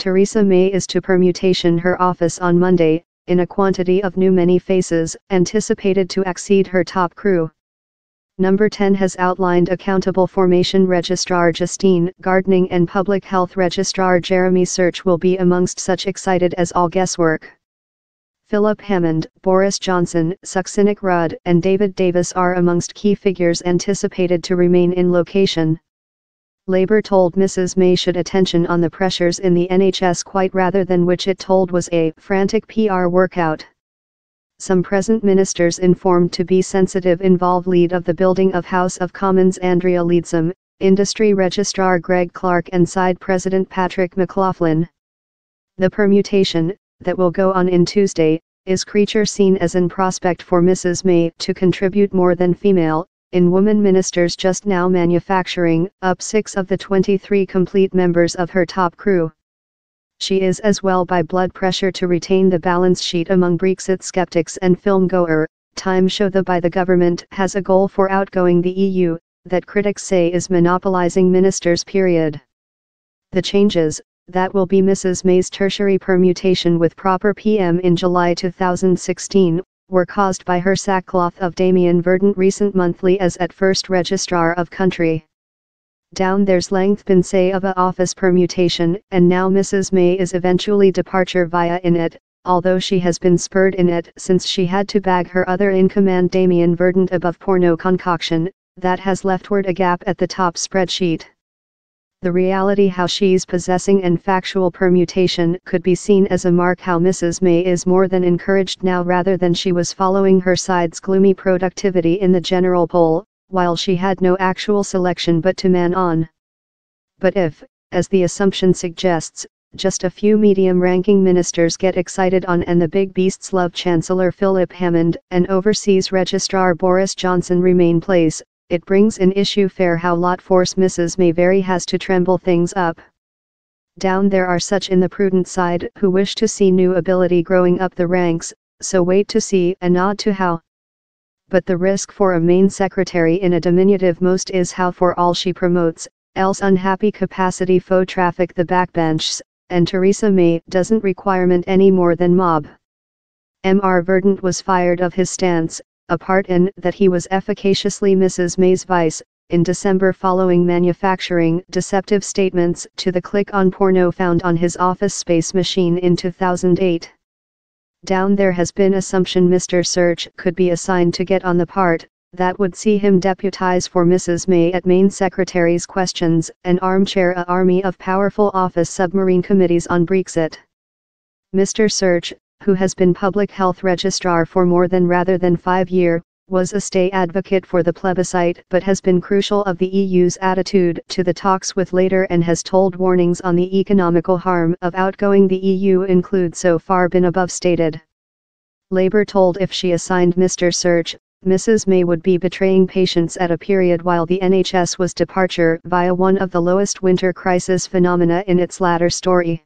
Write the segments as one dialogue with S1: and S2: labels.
S1: Theresa May is to permutation her office on Monday, in a quantity of new many faces, anticipated to exceed her top crew. Number 10 has outlined Accountable Formation Registrar Justine Gardening and Public Health Registrar Jeremy Search will be amongst such excited as all guesswork. Philip Hammond, Boris Johnson, Succinnick Rudd and David Davis are amongst key figures anticipated to remain in location. Labour told Mrs May should attention on the pressures in the NHS quite rather than which it told was a frantic PR workout. Some present ministers informed to be sensitive involve lead of the building of House of Commons Andrea Leadsom, Industry Registrar Greg Clark and side President Patrick McLaughlin. The permutation, that will go on in Tuesday, is creature seen as an prospect for Mrs May to contribute more than female, in woman ministers just now manufacturing up 6 of the 23 complete members of her top crew. She is as well by blood pressure to retain the balance sheet among Brexit skeptics and film-goer. Time show the by the government has a goal for outgoing the EU, that critics say is monopolising ministers. The changes, that will be Mrs May's tertiary permutation with proper PM in July 2016, were caused by her sackcloth of Damian Verdant recent monthly as at first Registrar of Country. Down there's length been say of a office permutation, and now Mrs May is eventually departure via in it, although she has been spurred in it since she had to bag her other in command Damian Verdant above porno concoction, that has leftward a gap at the top spreadsheet. The reality how she's possessing and factual permutation could be seen as a mark how Mrs May is more than encouraged now rather than she was following her side's gloomy productivity in the general poll, while she had no actual selection but to man on. But if, as the assumption suggests, just a few medium-ranking ministers get excited on and the big beasts love Chancellor Philip Hammond and Overseas Registrar Boris Johnson remain place, it brings in issue fair how lot force Mrs May very has to tremble things up. Down there are such in the prudent side who wish to see new ability growing up the ranks, so wait to see and nod to how. But the risk for a main secretary in a diminutive most is how for all she promotes, else unhappy capacity faux traffic the backbenches, and Theresa May doesn't requirement any more than mob. Mr Verdant was fired of his stance, apart in that he was efficaciously Mrs May's vice, in December following manufacturing deceptive statements to the click on porno found on his office space machine in 2008. Down there has been assumption Mr Search could be assigned to get on the part, that would see him deputize for Mrs May at main secretary's questions and armchair a army of powerful office submarine committees on Brexit. Mr Search, who has been public health registrar for more than rather than 5 years, was a stay advocate for the plebiscite but has been crucial of the EU's attitude to the talks with Labour and has told warnings on the economical harm of outgoing the EU include so far been above stated. Labour told if she assigned Mr Search, Mrs May would be betraying patients at a period while the NHS was departure via one of the lowest winter crisis phenomena in its latter story.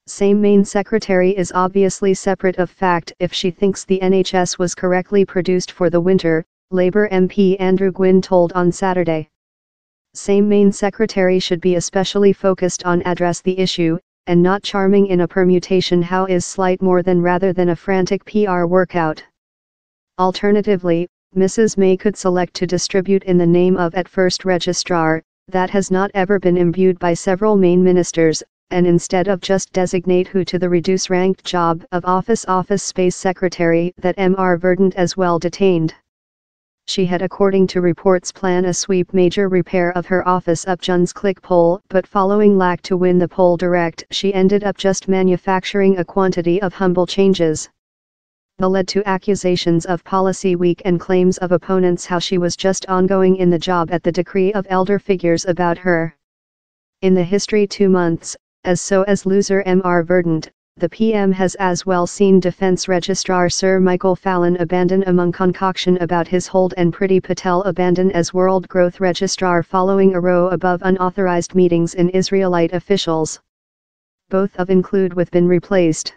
S1: Same main secretary is obviously separate of fact if she thinks the NHS was correctly produced for the winter, Labour MP Andrew Gwynn told on Saturday. Same main secretary should be especially focused on address the issue, and not charming in a permutation how is slight more than rather than a frantic PR workout. Alternatively, Mrs May could select to distribute in the name of at first registrar, that has not ever been imbued by several main ministers, and instead of just designate who to the reduce-ranked job of office space secretary that Mr Verdant as well detained. She had according to reports plan a sweep major repair of her office up John's click poll but following lack to win the poll direct she ended up just manufacturing a quantity of humble changes. The led to accusations of policy weak and claims of opponents how she was just ongoing in the job at the decree of elder figures about her. In the history 2 months, as loser Mr Verdant, the PM has as well seen Defence Registrar Sir Michael Fallon abandon among concoction about his hold and Priti Patel abandon as World Growth Registrar following a row above unauthorised meetings in Israelite officials. Both of include with been replaced.